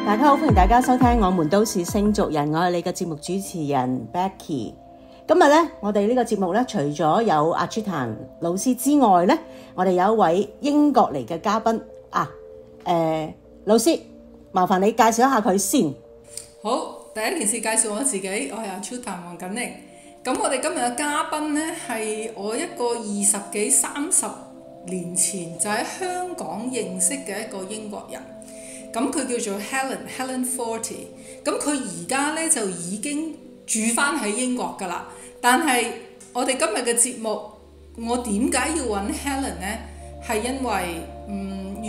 大家好，歡迎大家收聽我們都是星族人，我係你嘅節目主持人 Becky。今日咧，我哋呢個節目咧，除咗有Achutan老師之外咧，我哋有一位英國嚟嘅嘉賓啊。老師，麻煩你介紹一下佢先。好，第一件事介紹我自己，我係Achutan黃錦寧。咁我哋今日嘅嘉賓咧，係我一個20幾30年前就喺香港認識嘅一個英國人。咁佢叫做 Helen Forty。咁佢而家咧就已經住翻喺英國㗎啦。但係我哋今日嘅節目，我點解要揾 Helen 呢？係因為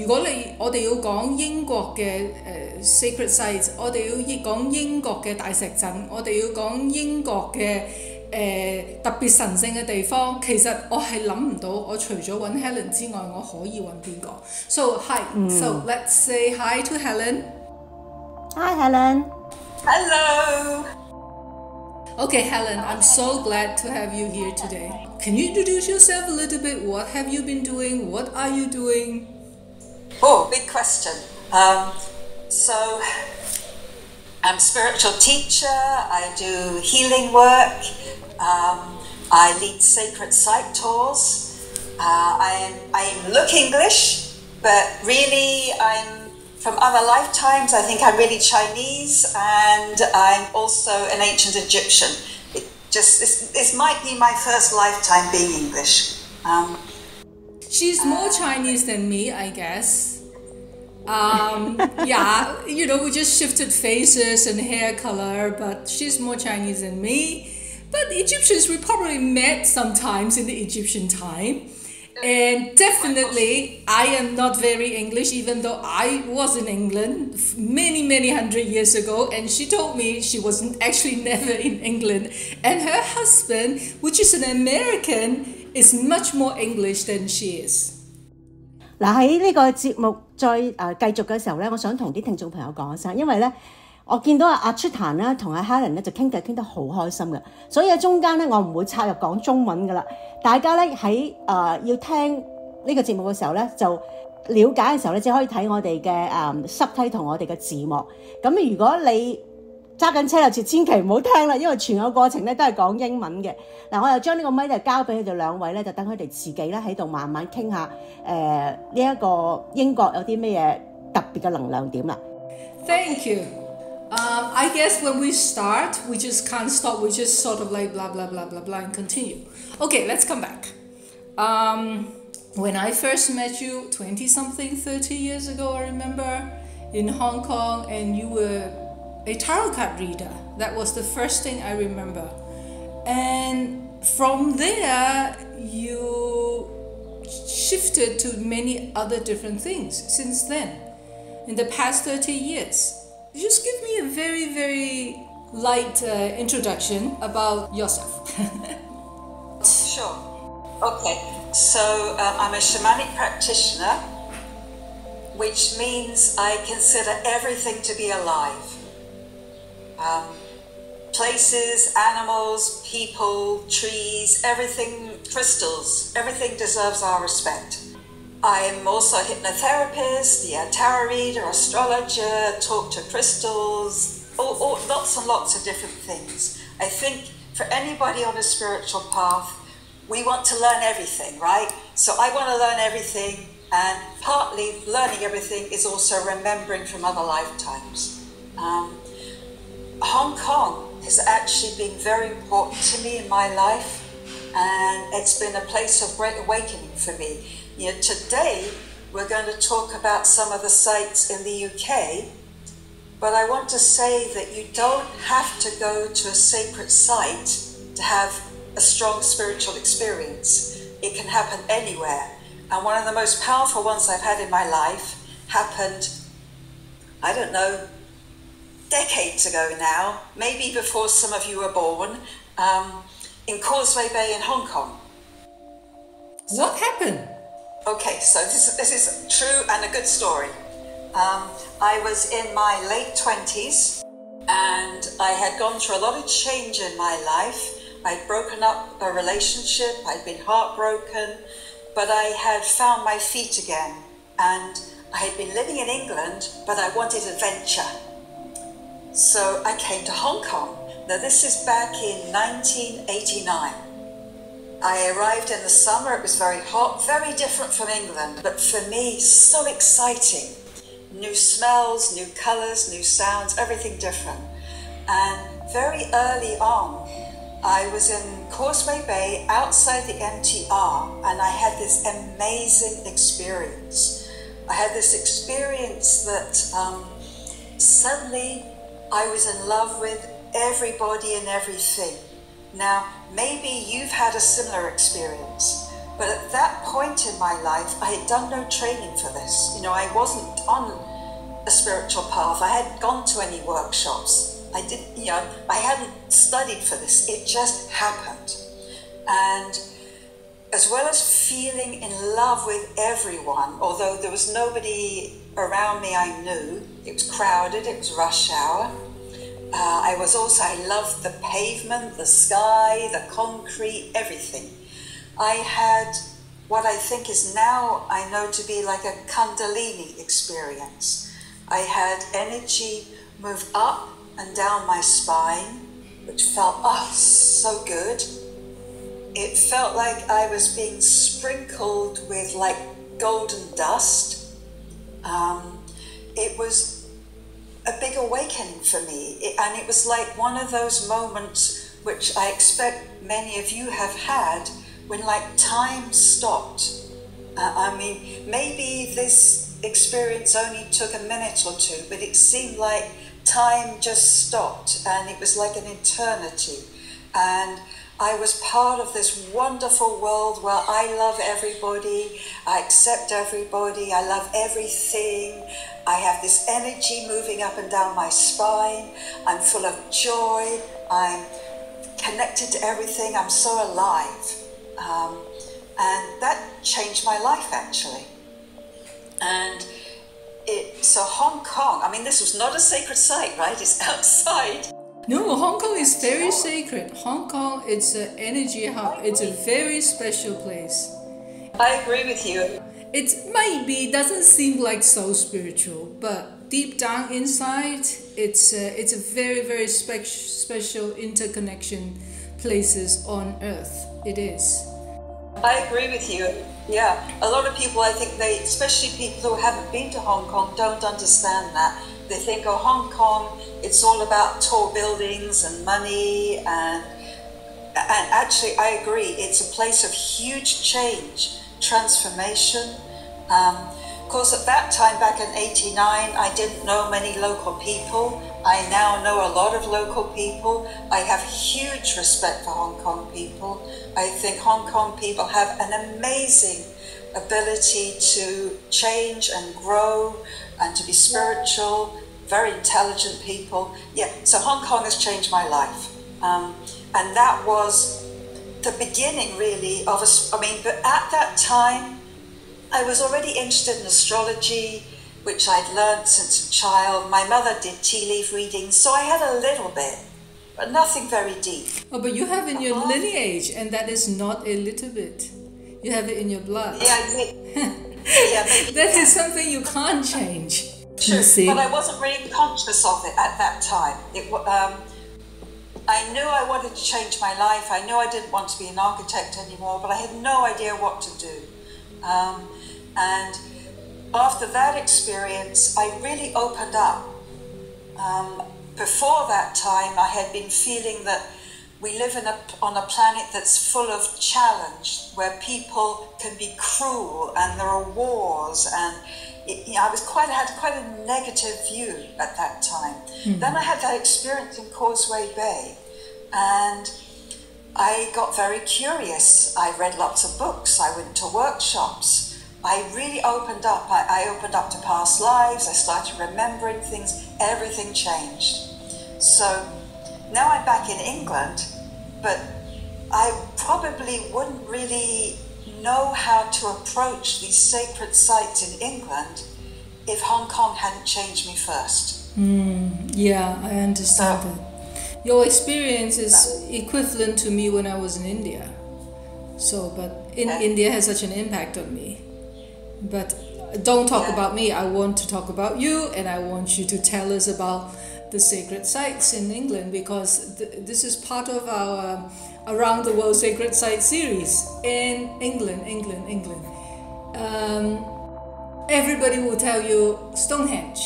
如果我哋要講英國嘅sacred sites， 我哋要講英國嘅大石陣，我哋要講英國嘅特別神聖嘅地方，其實我係諗唔到，我除咗揾 Helen 之外，我可以揾邊個 ？So so let's say hi to Helen. Hi Helen. Hello. Okay, Helen, I'm so glad to have you here today. Can you introduce yourself a little bit? What have you been doing? What are you doing? Oh, big question. So, I'm a spiritual teacher. I do healing work. I lead sacred site tours. I look English, but really I'm from other lifetimes. I think I'm really Chinese, and I'm also an ancient Egyptian. This might be my first lifetime being English. She's more Chinese than me, I guess. Yeah, we just shifted faces and hair color, but she's more Chinese than me. But Egyptians, we probably met sometimes in the Egyptian time. And definitely, I am not very English, even though I was in England many hundred years ago. And she told me she was actually never in England. And her husband, which is an American, is much more English than she is. 嗱，喺呢個節目再繼續嘅時候咧，我想同啲聽眾朋友講一聲，因為咧我見到Achutan咧同Helen咧就傾得好開心嘅，所以喺中間咧我唔會插入講中文噶啦。大家咧喺要聽呢個節目嘅時候咧，就了解嘅時候咧，只可以睇我哋嘅subtitle同我哋嘅字幕。咁如果你揸緊車就千祈唔好聽啦，因為全個過程咧都係講英文嘅。嗱，我又將呢個咪就交俾佢哋兩位咧，就等佢哋自己咧喺度慢慢傾下呢一個英國有啲咩嘢特別嘅能量點啦。Thank you. I guess when we start, we just can't stop. We just sort of like blah, blah, blah, blah, blah, and continue. Okay, let's come back. When I first met you 20-something, 30 years ago, I remember, in Hong Kong, and you were a tarot card reader. That was the first thing I remember. And from there, you shifted to many other different things since then, in the past 30 years. Just give me a very, very light introduction about yourself. Sure. Okay. So I'm a shamanic practitioner, which means I consider everything to be alive. Places, animals, people, trees, everything, crystals, everything deserves our respect. I'm also a hypnotherapist, tarot reader, astrologer, talk to crystals, lots and lots of different things. I think for anybody on a spiritual path, we want to learn everything, right? So I want to learn everything, and partly learning everything is also remembering from other lifetimes. Hong Kong has actually been very important to me in my life, and it's been a place of great awakening for me. Today we're going to talk about some of the sites in the UK, but I want to say that you don't have to go to a sacred site to have a strong spiritual experience. It can happen anywhere. And one of the most powerful ones I've had in my life happened, I don't know, decades ago now, maybe before some of you were born, in Causeway Bay in Hong Kong. What happened? Okay, so this is true and a good story. I was in my late 20s, and I had gone through a lot of change in my life. I'd broken up a relationship, I'd been heartbroken, but I had found my feet again. and I had been living in England, but I wanted adventure. So I came to Hong Kong. Now this is back in 1989. I arrived in the summer, it was very hot, very different from England, but for me, so exciting. New smells, new colours, new sounds, everything different. And very early on, I was in Causeway Bay outside the MTR, and I had this amazing experience. I had this experience that suddenly I was in love with everybody and everything. Now, maybe you've had a similar experience, but at that point in my life, I had done no training for this. You know, I wasn't on a spiritual path. I hadn't gone to any workshops. I hadn't studied for this. It just happened. And as well as feeling in love with everyone, although there was nobody around me I knew, it was crowded, it was rush hour. I loved the pavement, the sky, the concrete, everything. I had what I think is now I know to be like a Kundalini experience. I had energy move up and down my spine, which felt, so good. It felt like I was being sprinkled with like golden dust. It was a big awakening for me. And it was like one of those moments which I expect many of you have had when like time stopped. Maybe this experience only took a minute or two, but it seemed like time just stopped and it was like an eternity. And I was part of this wonderful world where I love everybody, I accept everybody, I love everything. I have this energy moving up and down my spine. I'm full of joy. I'm connected to everything. I'm so alive. And that changed my life, actually. And so Hong Kong, this was not a sacred site, right? It's outside. No, Hong Kong is very sacred. Hong Kong, it's an energy hub. It's a very special place. I agree with you. It maybe doesn't seem like so spiritual, but deep down inside, it's a very, very special interconnection places on Earth. It is. I agree with you. Yeah, a lot of people, I think especially people who haven't been to Hong Kong, don't understand that. They think, Hong Kong, it's all about tall buildings and money, and actually, I agree. It's a place of huge change, transformation. Of course, at that time, back in 89, I didn't know many local people. I now know a lot of local people. I have huge respect for Hong Kong people. I think Hong Kong people have an amazing ability to change and grow and to be spiritual, very intelligent people. Yeah, so Hong Kong has changed my life. And that was the beginning, really, but at that time, I was already interested in astrology, which I'd learned since a child. My mother did tea leaf readings, so I had a little bit, but nothing very deep. Oh, but you have in your lineage, and that is not a little bit. You have it in your blood. Yeah, that is something you can't change. True, but I wasn't really conscious of it at that time. I knew I wanted to change my life. I knew I didn't want to be an architect anymore, but I had no idea what to do. And after that experience, I really opened up. Before that time, I had been feeling that we live on a planet that's full of challenge, where people can be cruel and there are wars, and I had quite a negative view at that time. Mm-hmm. Then I had that experience in Causeway Bay, and I got very curious. I read lots of books. I went to workshops. I really opened up. I opened up to past lives. I started remembering things. Everything changed. So now I'm back in England, but I probably wouldn't really know how to approach these sacred sites in England if Hong Kong hadn't changed me first. Yeah, I understand that. Your experience is equivalent to me when I was in India. India has such an impact on me. But don't talk about me. I want to talk about you, and I want you to tell us about the sacred sites in England, because this is part of our Around the World Sacred Site series in England. Everybody will tell you Stonehenge,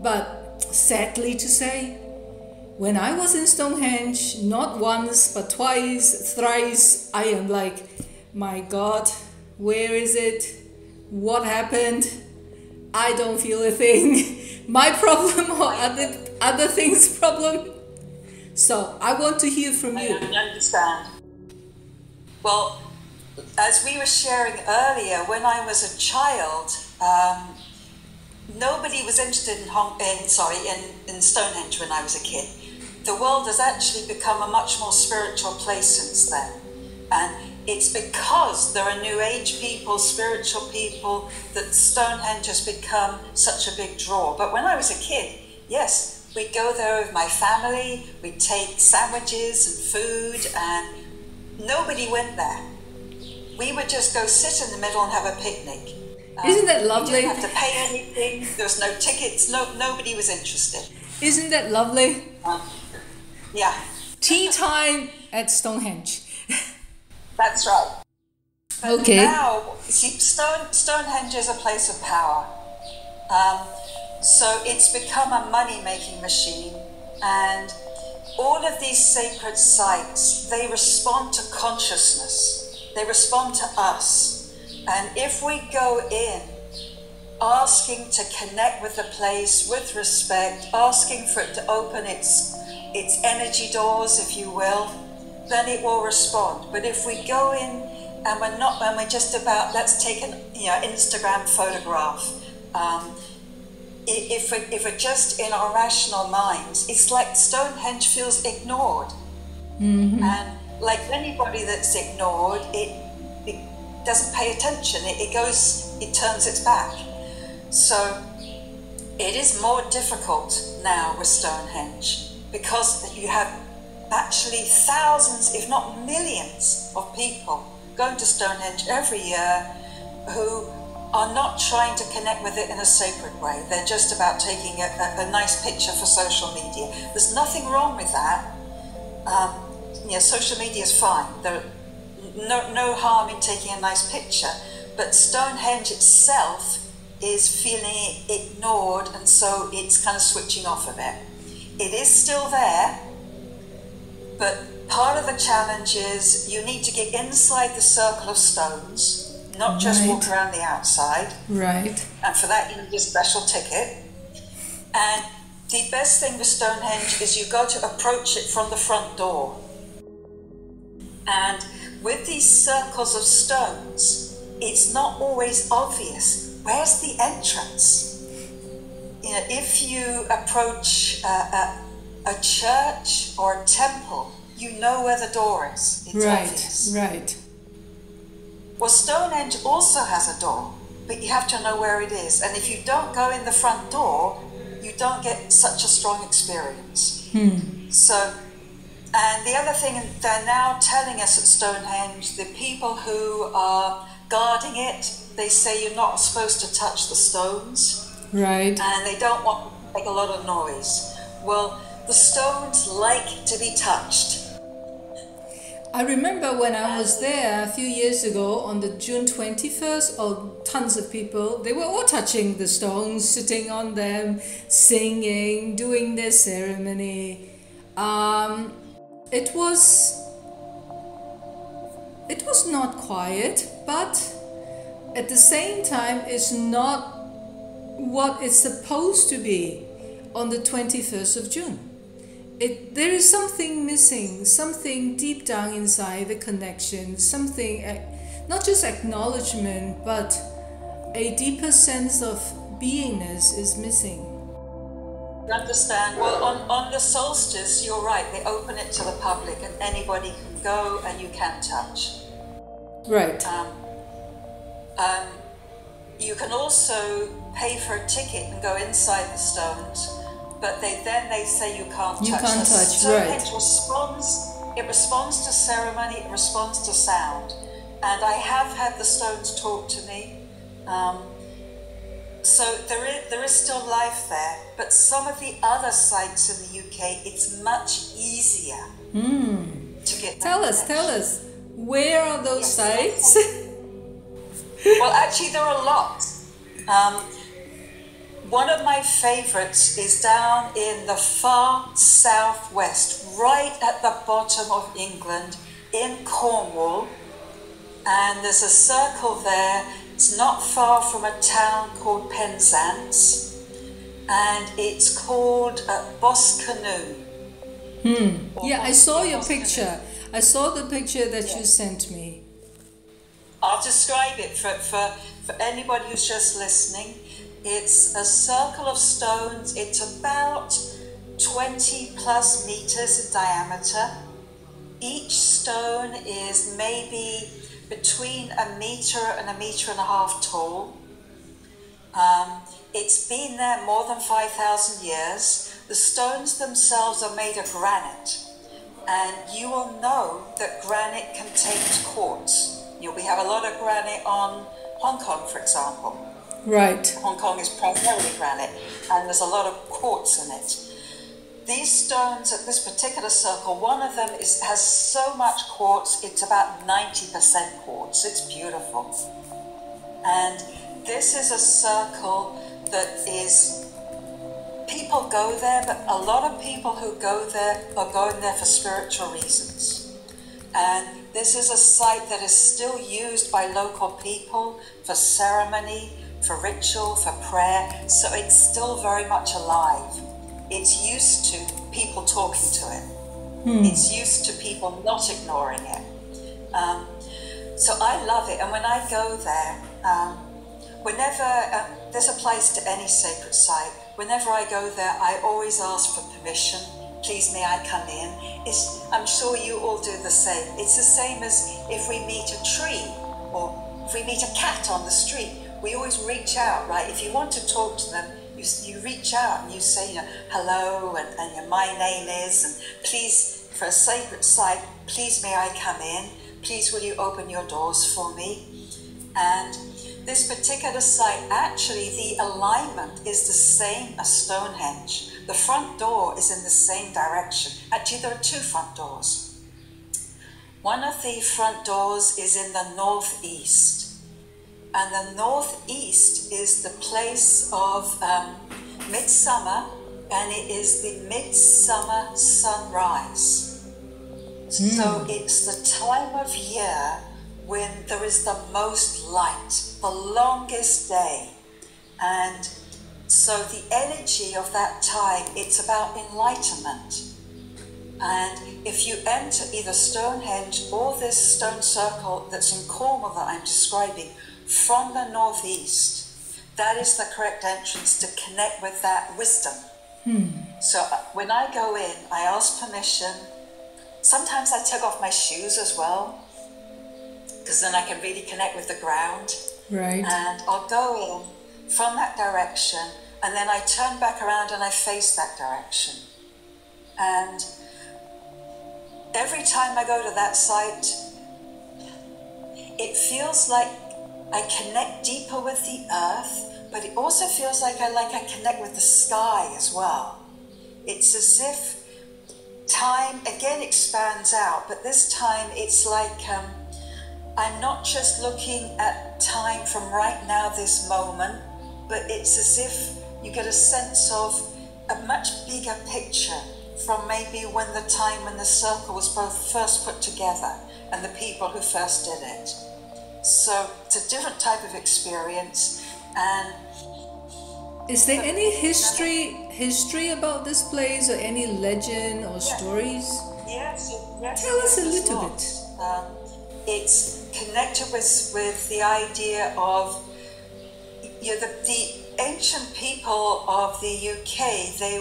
but sadly to say, when I was in Stonehenge, not once but twice, thrice, I am like, my God, where is it? What happened? I don't feel a thing. My problem or other things' problem. So I want to hear from you. I understand. Well, as we were sharing earlier, when I was a child, nobody was interested in Stonehenge when I was a kid. The world has actually become a much more spiritual place since then. And it's because there are New Age people, spiritual people, that Stonehenge has become such a big draw. But when I was a kid, yes, we'd go there with my family, we'd take sandwiches and food, and nobody went there. We would just go sit in the middle and have a picnic. Isn't that lovely? You didn't have to pay anything, there was no tickets, nobody was interested. Isn't that lovely? Yeah. Tea time at Stonehenge. That's right. But okay. Now, see, Stonehenge is a place of power. So it's become a money-making machine. And all of these sacred sites, they respond to consciousness. They respond to us. And if we go in asking to connect with the place with respect, asking for it to open its energy doors, if you will, then it will respond. But if we go in and we're just about, let's take an Instagram photograph, if we're just in our rational minds, it's like Stonehenge feels ignored. Mm-hmm. And like anybody that's ignored, it doesn't pay attention. It turns its back. So it is more difficult now with Stonehenge, because you have actually thousands, if not millions, of people going to Stonehenge every year who are not trying to connect with it in a sacred way. They're just about taking a nice picture for social media. There's nothing wrong with that. Social media is fine. There's no harm in taking a nice picture. But Stonehenge itself is feeling ignored, and so it's kind of switching off a bit. It is still there, but part of the challenge is you need to get inside the circle of stones, not just walk around the outside. Right. And for that you need a special ticket. And the best thing with Stonehenge is you got to approach it from the front door. And with these circles of stones, it's not always obvious. Where's the entrance? If you approach a church or a temple, you know where the door is. It's obvious. Right. Well, Stonehenge also has a door, but you have to know where it is. And if you don't go in the front door, you don't get such a strong experience. So, and the other thing they're now telling us at Stonehenge, the people who are guarding it, they say you're not supposed to touch the stones. Right. And they don't want to make a lot of noise. Well, the stones like to be touched. I remember when I was there a few years ago on the June 21st, tons of people, they were all touching the stones, sitting on them, singing, doing their ceremony. It was not quiet, but at the same time, it's not what it's supposed to be on the 21st of June. There is something missing, something deep down inside, the connection, something, not just acknowledgement, but a deeper sense of beingness is missing. You understand? Well, on the solstice, you're right, they open it to the public and anybody can go and you can touch. Right. You can also pay for a ticket and go inside the stones, but they say you can't touch. You can't touch, Stonehenge right. It responds to ceremony, it responds to sound. And I have had the stones talk to me. So there is still life there, but some of the other sites in the UK, it's much easier to get. Tell us, where are those sites? Well, actually, there are a lot. One of my favorites is down in the far southwest, right at the bottom of England, in Cornwall. And there's a circle there. It's not far from a town called Penzance. And it's called Boscawen-Un. Yeah, I saw your picture. I saw the picture that you sent me. I'll describe it for anybody who's just listening. It's a circle of stones. It's about 20 plus meters in diameter. Each stone is maybe between a meter and a half tall. It's been there more than 5,000 years. The stones themselves are made of granite. And you will know that granite contains quartz. We have a lot of granite on Hong Kong, for example. Right. Hong Kong is primarily granite, and there's a lot of quartz in it. These stones at this particular circle, one of them has so much quartz, it's about 90% quartz. It's beautiful. And this is a circle that is, people go there, but a lot of people who go there are going there for spiritual reasons. And this is a site that is still used by local people for ceremony, for ritual, for prayer, so it's still very much alive. It's used to people talking to it. It's used to people not ignoring it. So I love it, and when I go there, whenever there's a place to any sacred site, whenever I go there, I always ask for permission. Please, may I come in? I'm sure you all do the same. It's the same as if we meet a tree or if we meet a cat on the street. We always reach out, right? If you want to talk to them, you reach out and you say, hello, and my name is, and please, for a sacred site, please may I come in? Please will you open your doors for me? And this particular site, actually the alignment is the same as Stonehenge. The front door is in the same direction. Actually, there are two front doors. One of the front doors is in the northeast. And the northeast is the place of midsummer, and it is the midsummer sunrise. So it's the time of year when there is the most light, the longest day. And so the energy of that time, it's about enlightenment. And if you enter either Stonehenge or this stone circle that's in Cornwall that I'm describing, from the northeast, that is the correct entrance to connect with that wisdom. So when I go in, I ask permission. Sometimes I take off my shoes as well, because then I can really connect with the ground. Right. And I'll go in from that direction, and then I turn back around and I face that direction. And every time I go to that site, it feels like I connect deeper with the earth, but it also feels like I connect with the sky as well. It's as if time again expands out, but this time it's like I'm not just looking at time from right now, this moment, but it's as if you get a sense of a much bigger picture from maybe when the circle was both first put together and the people who first did it. So it's a different type of experience. And is there any history about this place, or any legend or stories? Yes. Tell us a little bit. It's connected with the idea of the ancient people of the UK. They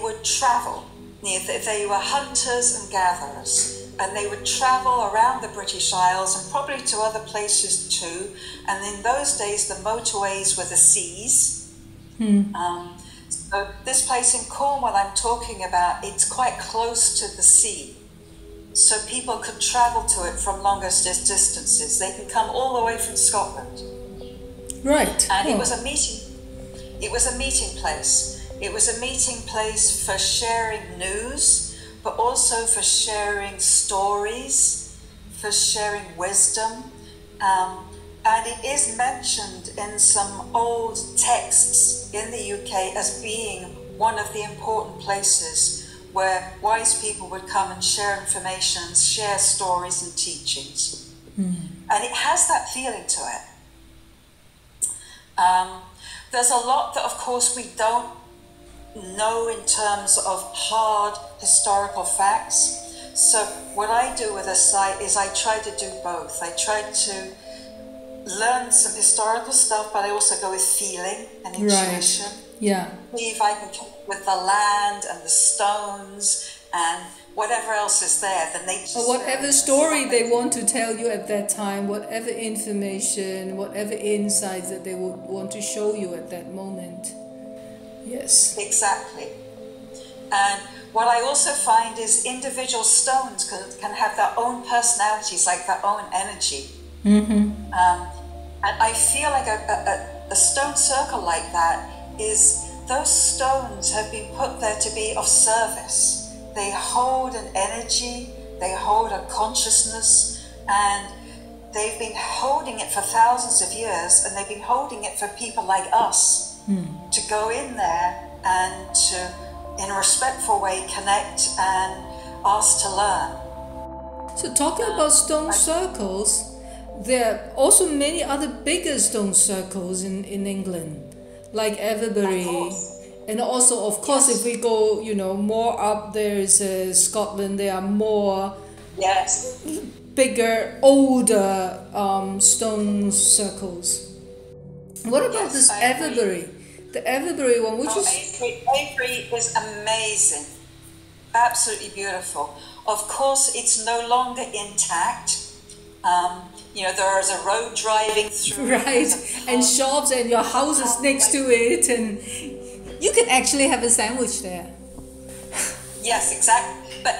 would travel. They were hunters and gatherers. And they would travel around the British Isles and probably to other places too. And in those days, the motorways were the seas. So this place in Cornwall I'm talking about, it's quite close to the sea. So people could travel to it from longer distances. They can come all the way from Scotland. Right. And it was a meeting. It was a meeting place. It was a meeting place for sharing news, but also for sharing stories, for sharing wisdom. And it is mentioned in some old texts in the UK as being one of the important places where wise people would come and share information, share stories and teachings. And it has that feeling to it. There's a lot that, of course, we don't know in terms of hard historical facts. So what I do with a site is I try to do both. I try to learn some historical stuff, but I also go with feeling and intuition. Right. Yeah. See if I can connect with the land and the stones and whatever else is there, the nature. Or whatever story they want to tell you at that time, whatever information, whatever insights that they would want to show you at that moment. Yes. Exactly. And what I also find is individual stones can have their own personalities, like their own energy. And I feel like a stone circle like that is, those stones have been put there to be of service. They hold an energy, they hold a consciousness, and they've been holding it for thousands of years, and they've been holding it for people like us to go in there and to, in a respectful way, connect and ask to learn. So talking about stone circles, there are also many other bigger stone circles in England, like Everbury. And also, of course, if we go, more up, there's Scotland, there are more bigger, older stone circles. What about this Everbury? The Everbury one, which is... Avebury is amazing. Absolutely beautiful. Of course, it's no longer intact. There is a road driving through. Right, and shops, and your house is next to it, and you can actually have a sandwich there. Yes, exactly. But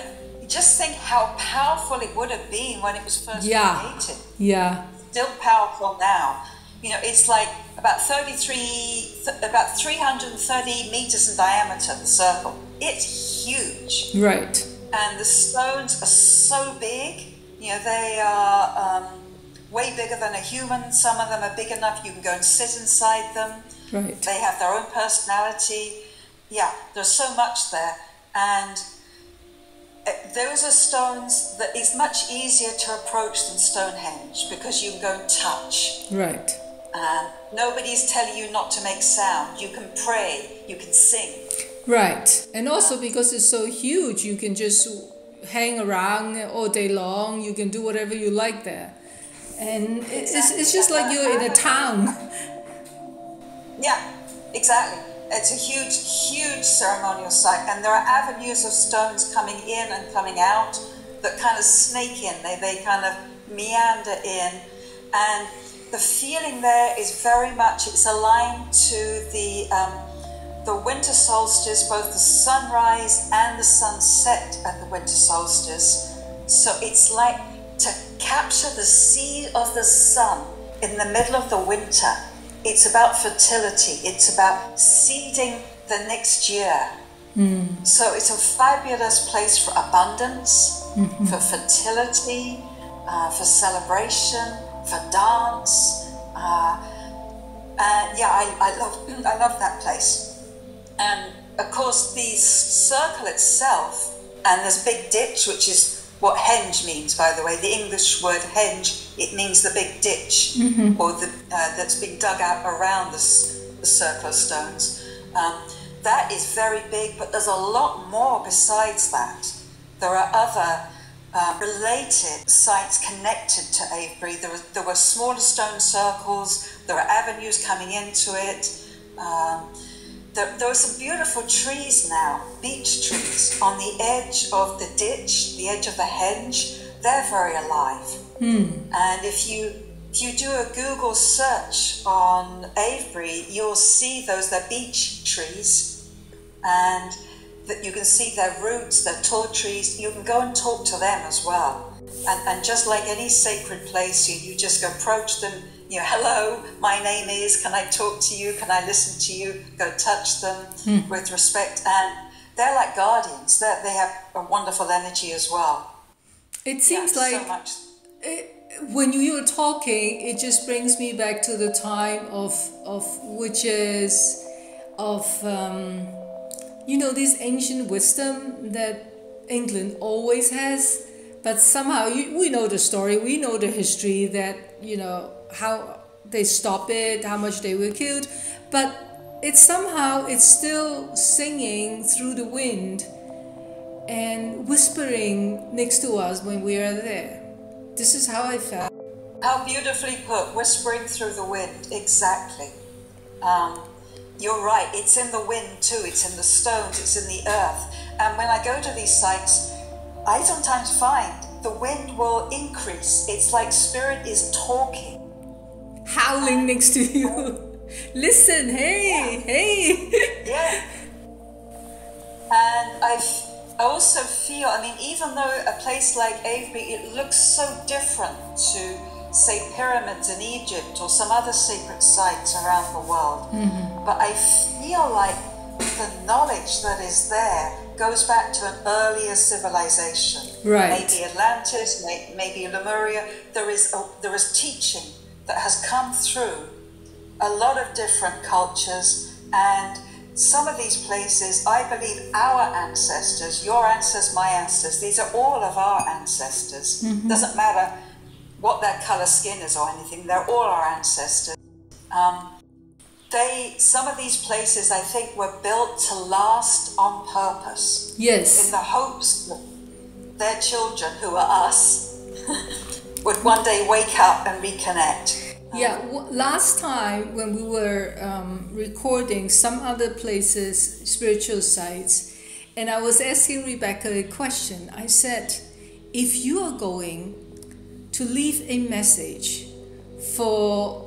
just think how powerful it would have been when it was first created. Yeah. Still powerful now. It's like about 330 meters in diameter, the circle. It's huge. Right. And the stones are so big. They are way bigger than a human. Some of them are big enough you can go and sit inside them. Right. They have their own personality. Yeah, there's so much there. And those are stones that is much easier to approach than Stonehenge, because you can go and touch. Right. Nobody's telling you not to make sound. You can pray, you can sing. Right. And also because it's so huge, you can just hang around all day long. You can do whatever you like there. And it's just like you're in a town. Yeah, exactly. It's a huge, huge ceremonial site. And there are avenues of stones coming in and coming out that kind of snake in. They kind of meander in. And the feeling there is very much, it's aligned to the winter solstice, both the sunrise and the sunset at the winter solstice. So it's like to capture the seed of the sun in the middle of the winter. It's about fertility. It's about seeding the next year. So it's a fabulous place for abundance, for fertility, for celebration, for dance. I love that place. And of course, the circle itself, and there's a big ditch, which is what henge means, by the way. The English word henge, it means the big ditch, or that's been dug out around the circle of stones. That is very big, but there's a lot more besides that. There are other related sites connected to Avebury. There were smaller stone circles. There are avenues coming into it. There are some beautiful trees now, beech trees, on the edge of the ditch, the edge of the henge. They're very alive. And if you do a Google search on Avebury, you'll see they're beech trees, and that you can see their roots, their tall trees. You can go and talk to them as well. And just like any sacred place, you just go approach them hello, my name is, can I talk to you? Can I listen to you? Go touch them with respect. And they're like guardians. They have a wonderful energy as well. It seems like so much. When you were talking, it just brings me back to the time of witches, of this ancient wisdom that England always has. But somehow we know the story, we know the history that, how they stop it, how much they were killed. But it's still singing through the wind and whispering next to us when we are there. This is how I felt. How beautifully put, whispering through the wind, exactly. You're right, it's in the wind too, it's in the stones, it's in the earth. And when I go to these sites, I sometimes find the wind will increase. It's like spirit is talking. Howling next to you. Listen, hey. Yeah. And I also feel, even though a place like Avebury, it looks so different to, say, pyramids in Egypt or some other sacred sites around the world. Mm-hmm. But I feel like the knowledge that is there goes back to an earlier civilization. Right. Maybe Atlantis, maybe Lemuria. There is teaching that has come through a lot of different cultures, and some of these places, I believe our ancestors, your ancestors, my ancestors, these are all of our ancestors. Mm-hmm. Doesn't matter what their color skin is or anything, they're all our ancestors. Some of these places, I think, were built to last on purpose. Yes. In the hopes that their children, who are us, would one day wake up and reconnect. Last time when we were recording some other places, spiritual sites, and I was asking Rebecca a question. I said, if you are going to leave a message for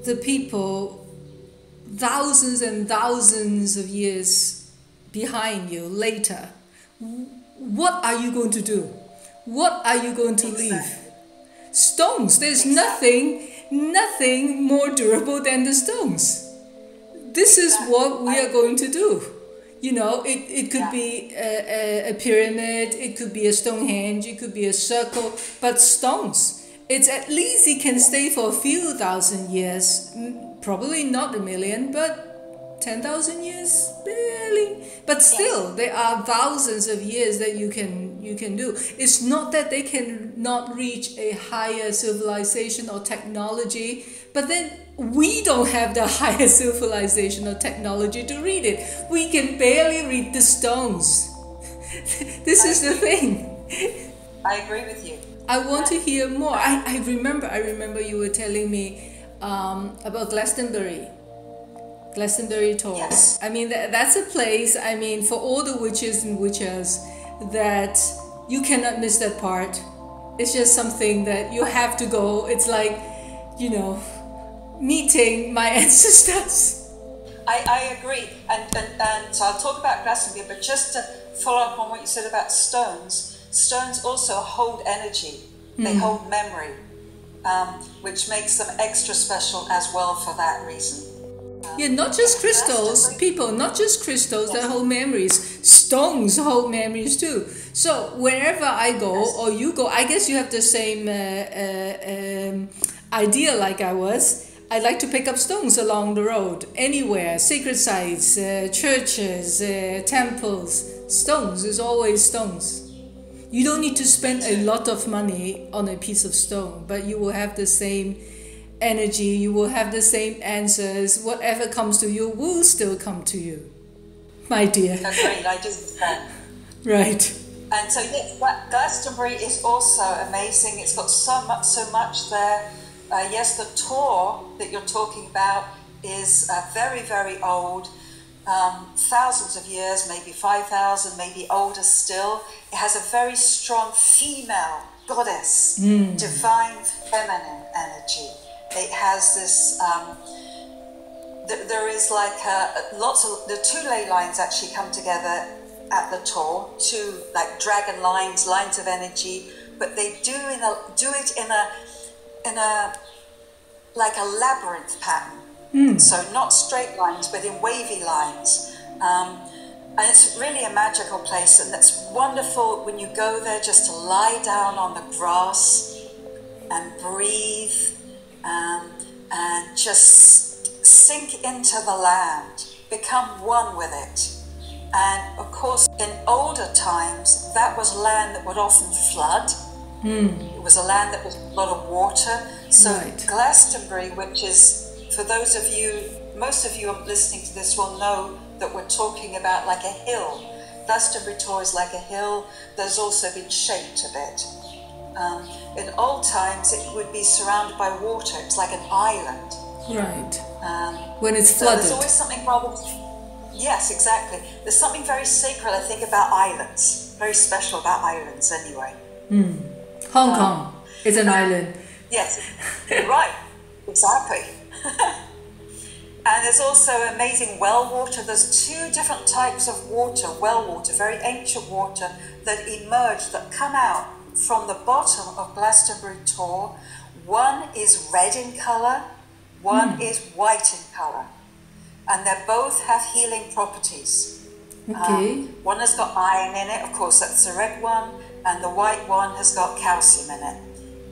the people thousands and thousands of years behind you later, what are you going to do? What are you going to leave? Stones. There's nothing more durable than the stones. This is what we are going to do. It could be a pyramid, it could be a Stonehenge, it could be a circle, but stones. It's at least it can stay for a few thousand years, probably not a million, but 10,000 years, barely. But still, there are thousands of years that you can do. It's not that they can not reach a higher civilization or technology, but then we don't have the higher civilization or technology to read it. We can barely read the stones. This is the thing. I agree with you. I want to hear more. I remember you were telling me about Glastonbury tour. Yes. That's a place, for all the witches and witches, that you cannot miss that part. It's just something that you have to go. It's like, meeting my ancestors. I agree. And so I'll talk about Glastonbury, but just to follow up on what you said about stones also hold energy. They hold memory, which makes them extra special as well for that reason. Not just crystals, people, not just crystals that hold memories. Stones hold memories too. So wherever I go or you go, I guess you have the same idea like I was. I like to pick up stones along the road, anywhere, sacred sites, churches, temples. Stones is always stones. You don't need to spend a lot of money on a piece of stone, but you will have the same energy, you will have the same answers. Whatever comes to you will still come to you, my dear. Agreed, I do understand. Right. And so Glastonbury is also amazing. It's got so much there. Yes, the tour that you're talking about is very, very old. Thousands of years, maybe 5,000, maybe older still. It has a very strong female goddess, divine feminine energy. It has this, there is like the two ley lines actually come together at the tour, two like dragon lines of energy, but they do it in a like a labyrinth pattern. So not straight lines, but in wavy lines. And it's really a magical place, and it's wonderful when you go there just to lie down on the grass and breathe and just sink into the land, become one with it. And of course, in older times, that was land that would often flood. It was a land that was a lot of water. So Glastonbury, which is, for those of you, most of you listening to this will know that we're talking about like a hill. Glastonbury Tor is like a hill. There's also been shaped a bit. In old times, it would be surrounded by water. It's like an island. Right. When it's flooded. So there's always something rather... Yes, exactly. There's something very sacred, I think, about islands. Very special about islands, anyway. Hong Kong is an island. Yes, right. Exactly. And there's also amazing well water. There's two different types of water, well water, very ancient water, that emerge, that come out from the bottom of Glastonbury Tor. One is red in colour, one is white in colour. And they both have healing properties. Okay. One has got iron in it, of course, that's the red one, and the white one has got calcium in it.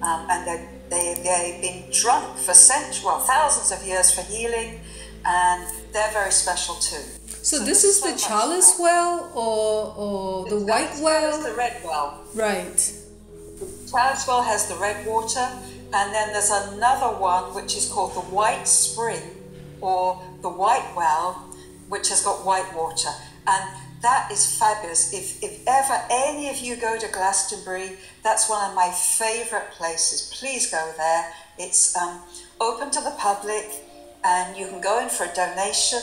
And they've been drunk for thousands of years for healing, and they're very special too. So this is the Chalice well or the white well? The red well. Right. The Chalice well has the red water, and then there's another one which is called the White Spring, or the white well, which has got white water. And that is fabulous. If ever any of you go to Glastonbury, that's one of my favourite places. Please go there. It's open to the public, and you can go in for a donation.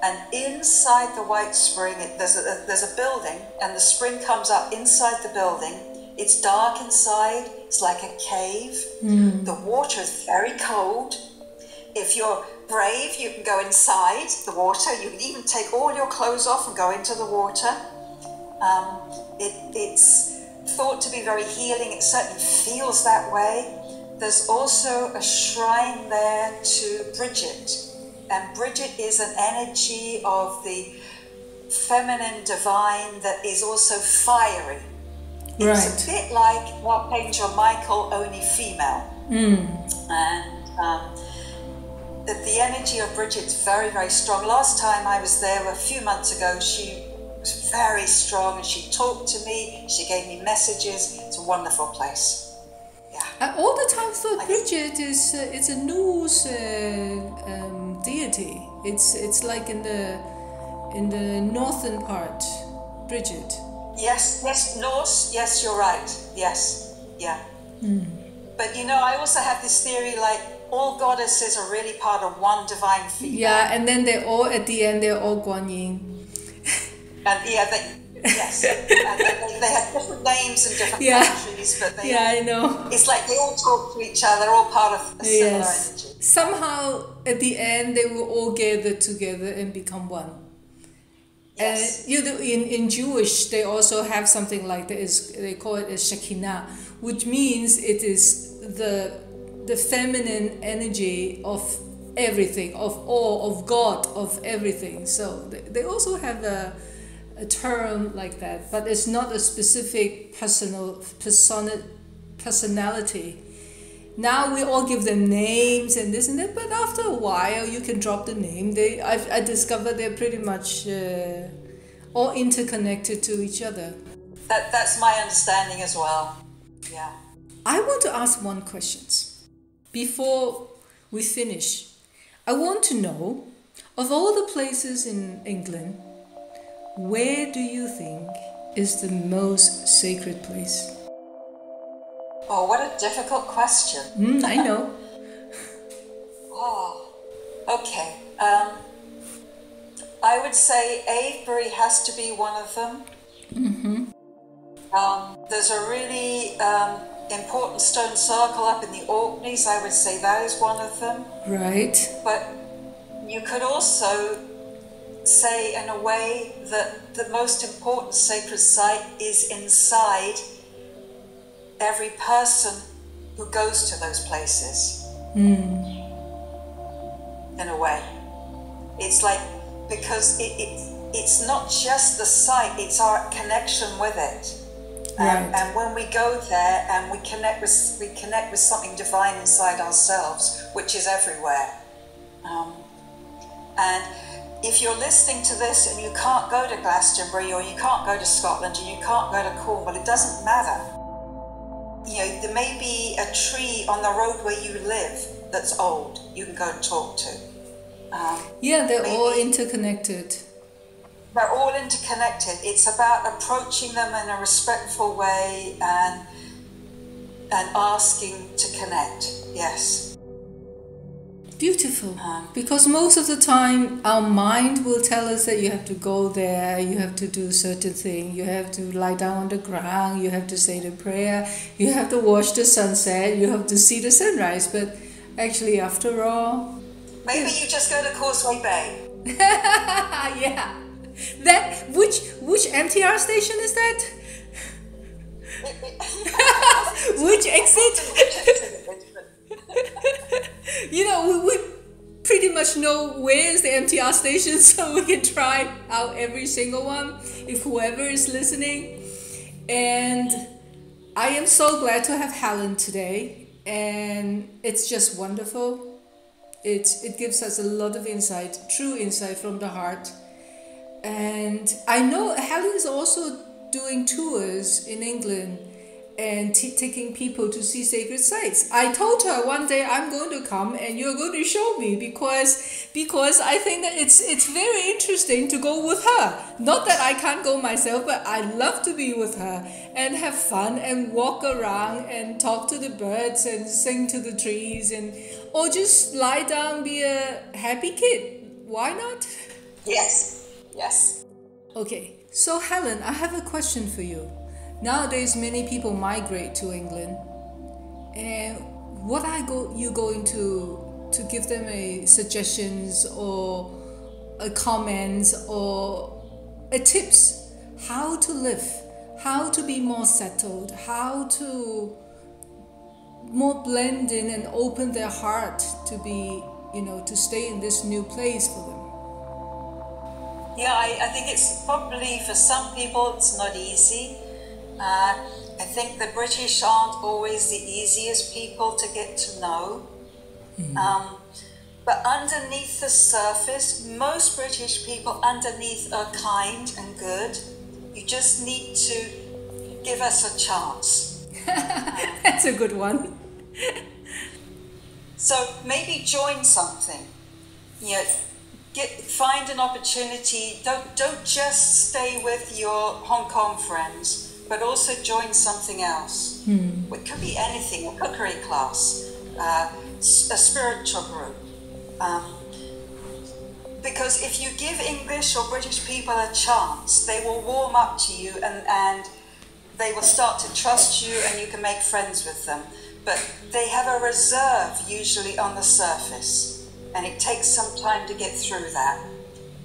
And inside the White Spring, there's a building, and the spring comes up inside the building. It's dark inside. It's like a cave. The water is very cold. If you're brave, you can go inside the water. You can even take all your clothes off and go into the water. It's thought to be very healing. It certainly feels that way. There's also a shrine there to Bridget. And Bridget is an energy of the feminine divine that is also fiery. It's a bit like Archangel Michael, only female. And the energy of Bridget's very, very strong. Last time I was there a few months ago, she was very strong, and she talked to me, she gave me messages. It's a wonderful place. Yeah. All the time thought Bridget is it's a Norse deity. It's like in the northern part, Bridget. Yes, Norse. Yes, you're right. Yes, yeah. But you know, I also have this theory, like, all goddesses are really part of one divine female. Yeah, and then at the end they're all Guan Yin. And yes, and they have different names in different countries, but I know. It's like they all talk to each other, all part of a similar energy. Somehow at the end they will all gather together and become one. Yes. In Jewish they also have something like that. They call it a Shekinah, which means it is the feminine energy of everything, of all, of God, of everything. So they also have a term like that, but it's not a specific personality. Now we all give them names and this and that, but after a while you can drop the name. I discovered they're pretty much all interconnected to each other. That's my understanding as well. Yeah. I want to ask one question. Before we finish, I want to know, of all the places in England, where do you think is the most sacred place? Oh, what a difficult question. I know. Okay. I would say Avebury has to be one of them. There's a really important stone circle up in the Orkneys. I would say that is one of them. Right. But you could also say, in a way, that the most important sacred site is inside every person who goes to those places. in a way. It's like, because it's not just the site, it's our connection with it. Right. And when we go there and we connect with something divine inside ourselves, which is everywhere. And if you're listening to this and you can't go to Glastonbury, or you can't go to Scotland, and you can't go to Cornwall, it doesn't matter. You know, there may be a tree on the road where you live that's old, you can go and talk to. They're all interconnected. They're all interconnected. It's about approaching them in a respectful way and asking to connect. Yes. Beautiful. Because most of the time our mind will tell us that you have to go there, you have to do certain thing, you have to lie down on the ground, you have to say the prayer, you have to watch the sunset, you have to see the sunrise. But actually, after all, maybe you just go to Causeway Bay. Yeah. That which MTR station is that? Which exit? You know, we pretty much know where is the MTR station, so we can try out every single one if whoever is listening. And I am so glad to have Helen today, and it's just wonderful. It gives us a lot of insight, true insight from the heart. And I know Helen is also doing tours in England and taking people to see sacred sites. I told her one day I'm going to come and you're going to show me, because I think that it's very interesting to go with her. Not that I can't go myself, but I love to be with her and have fun and walk around and talk to the birds and sing to the trees, or just lie down, be a happy kid. Why not? Yes. Okay, so Helen, I have a question for you. Nowadays, many people migrate to England, and what are you going to give them suggestions or comments or tips how to live, how to be more settled, how to more blend in and open their heart to be, to stay in this new place for them? Yeah, I think it's probably, for some people, it's not easy. I think the British aren't always the easiest people to get to know. But underneath the surface, most British people underneath are kind and good. You just need to give us a chance. That's a good one. So maybe join something. Find an opportunity. Don't just stay with your Hong Kong friends, but also join something else. It could be anything: a cookery class, a spiritual group. Because if you give English or British people a chance, they will warm up to you and they will start to trust you, and you can make friends with them. But they have a reserve usually on the surface, and it takes some time to get through that.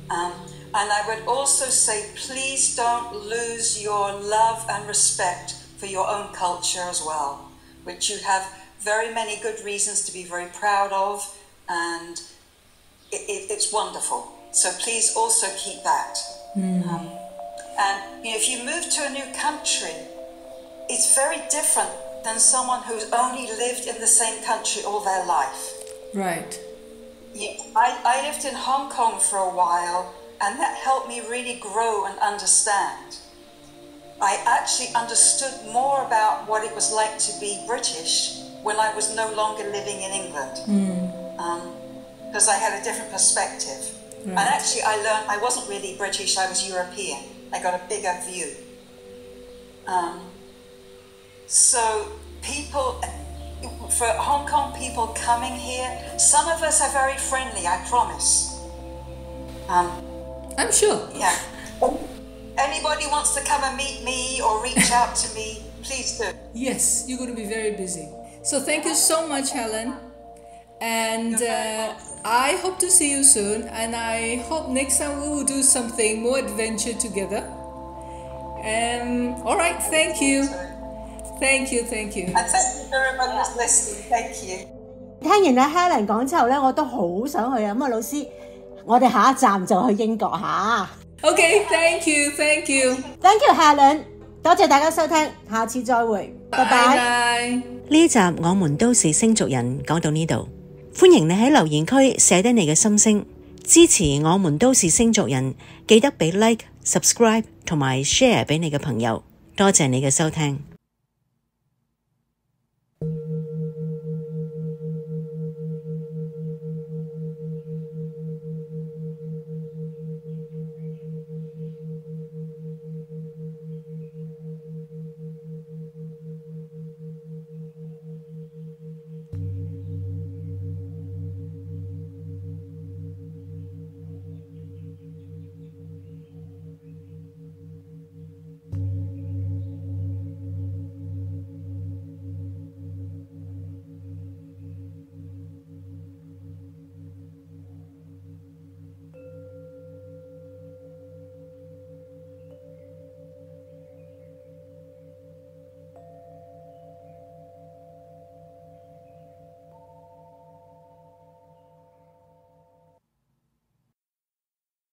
And I would also say, please don't lose your love and respect for your own culture as well, which you have very many good reasons to be very proud of, and it's wonderful. So please also keep that. And if you move to a new country, it's very different than someone who's only lived in the same country all their life. Right. I lived in Hong Kong for a while, and that helped me really grow and understand. I actually understood more about what it was like to be British when I was no longer living in England, because I had a different perspective. Right. And actually I learned I wasn't really British, I was European. I got a bigger view. So people, for Hong Kong people coming here, some of us are very friendly, I promise. I'm sure. Yeah. Anybody wants to come and meet me or reach out to me, please do. Yes, you're going to be very busy. So thank you so much, Helen. And I hope to see you soon. And I hope next time we will do something more adventure together. All right, thank you. Thank you. And thank you for everyone who's listening. Thank you. 聽完阿 Helen 講之後咧，我都好想去啊。咁啊，老師，我哋下一站就去英國嚇。OK，thank you，thank you，thank you Helen， 多謝大家收聽，下次再會，拜拜。呢一集我們都是星族人講到呢度，歡迎你喺留言區寫低你嘅心聲，支持我們都是星族人，記得俾 like、subscribe 同埋 share 俾你嘅朋友，多謝你嘅收聽。